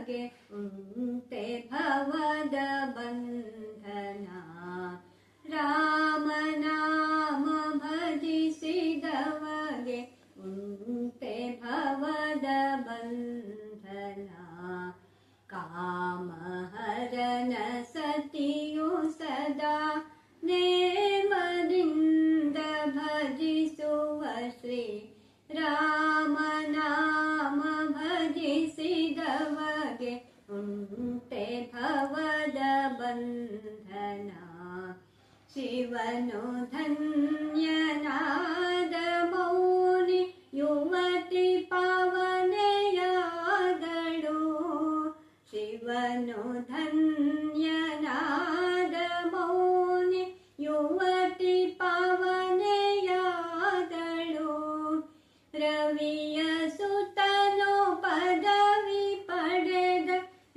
ಬಗೆ ಉಂಟೆ ಭವದ ಬಂಧನ. ರಾಮನಾಮ ಭಜಿಸಿದವಗೆ ಉಂಟೆ ಭವದ ಬಂಧನ. ಕಾಮಹರನ ಸತಿಯು ಸದಾ ನೇಮದಿಂದ ಭಜಿಸುವ ಶ್ರೀ ರಾಮನಾಮ ಭಜಿಸಿದವಗೆ ಉಂಟೆ ಭವದ ಬಂಧನ. ಶಿವನು ಧನ್ಯನಾದ ಮೌನಿ ಯುವತಿ ಪಾವನೆಯಾದಳು. ಶಿವನು ಧನ್ಯನಾದ ಮೌನಿ ಯುವತಿ ಪಾವನೆಯಾದಳು. ರವಿಯ ಸುತನು ಪದವಿ ಪಡೆದ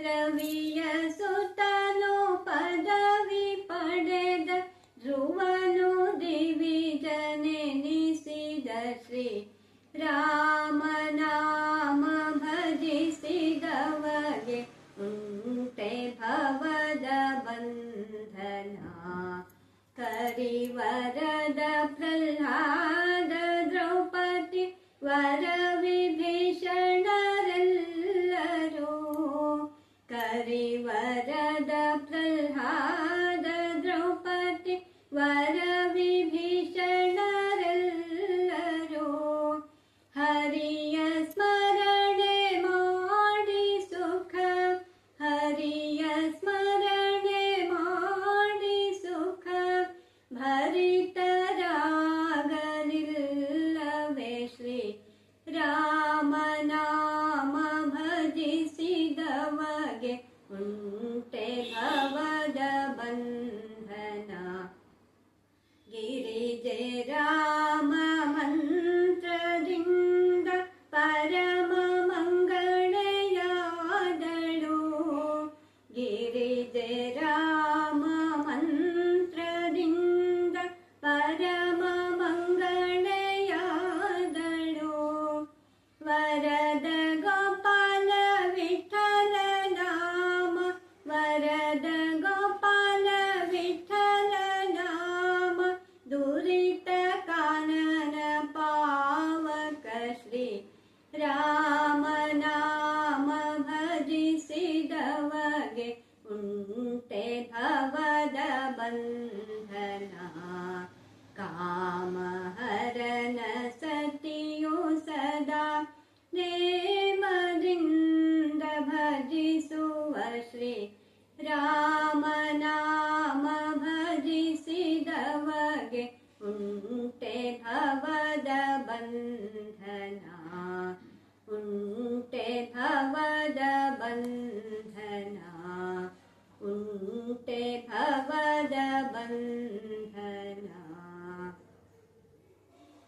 ರವಿಯ ಸುತನು ಪದವಿ ಪಡೆದ ಧ್ರುವನು ದಿವಿಜನೆನಿಸಿದ ಶ್ರೀ ರಾಮನಾಮ ಭಜಿಸಿದವಗೆ ಉಂಟೆ ಭವದ ಬಂಧನ. ಕರಿವರದ ಪ್ರಹ್ಲಾದ ದ್ರೌಪದಿ ವರ ವಿಭೀಷಣರೆಲ್ಲರೂ. ಕರಿವರದ ಪ್ರಹ್ಲಾದ ದ್ರೌಪದಿ ವರ ವಿಭೀಷಣರೆಲ್ಲರೂ. ಹರಿಯ ಸ್ಮರಣೆ ಮಾಡಿ ಸುಖ ಹರಿಯ ಸ್ಮರಣೆ ಮಾಡಿ ಸುಖ ಭರಿತರಾಗಲಿಲ್ಲವೇ ಶ್ರೀ ರಾಮನಾಮ ಭಜಿಸಿದವಗೆ ಉಂಟೆ ಭವದ ಬಂಧನ. ಗಿರಿಜೆ ರಾಮ ಮಂತ್ರದಿಂದ ಪರಮ ಮಂಗಳೆಯಾದಳು. ಗಿರಿಜೆ ರಾಮ ಮಂತ್ರದಿಂದ ಪರಮ ಮಂಗಳೆಯಾದಳು. ವರದ ಗೋಪಾಲ ವಿಠಲ ನಾಮ ವರದ ಗೋಪಾಲ ವಿಠಲ ನಾಮ ದುರಿತ ಕಾನನ ಪಾವಕ ಶ್ರೀ ರಾಮನಾಮ ಭಜಿಸಿದವಗೆ ಉಂಟೆ ಭವದ ಬಂಧನ. ಕಾಮಹರನ ಸತಿಯು ಸದಾ ನೇಮದಿಂದ ಭಜಿಸುವ ಶ್ರೀ ರಾಮನಾಮ ಭಜಿಸಿದವಗೆ ಉಂಟೆ ಭವ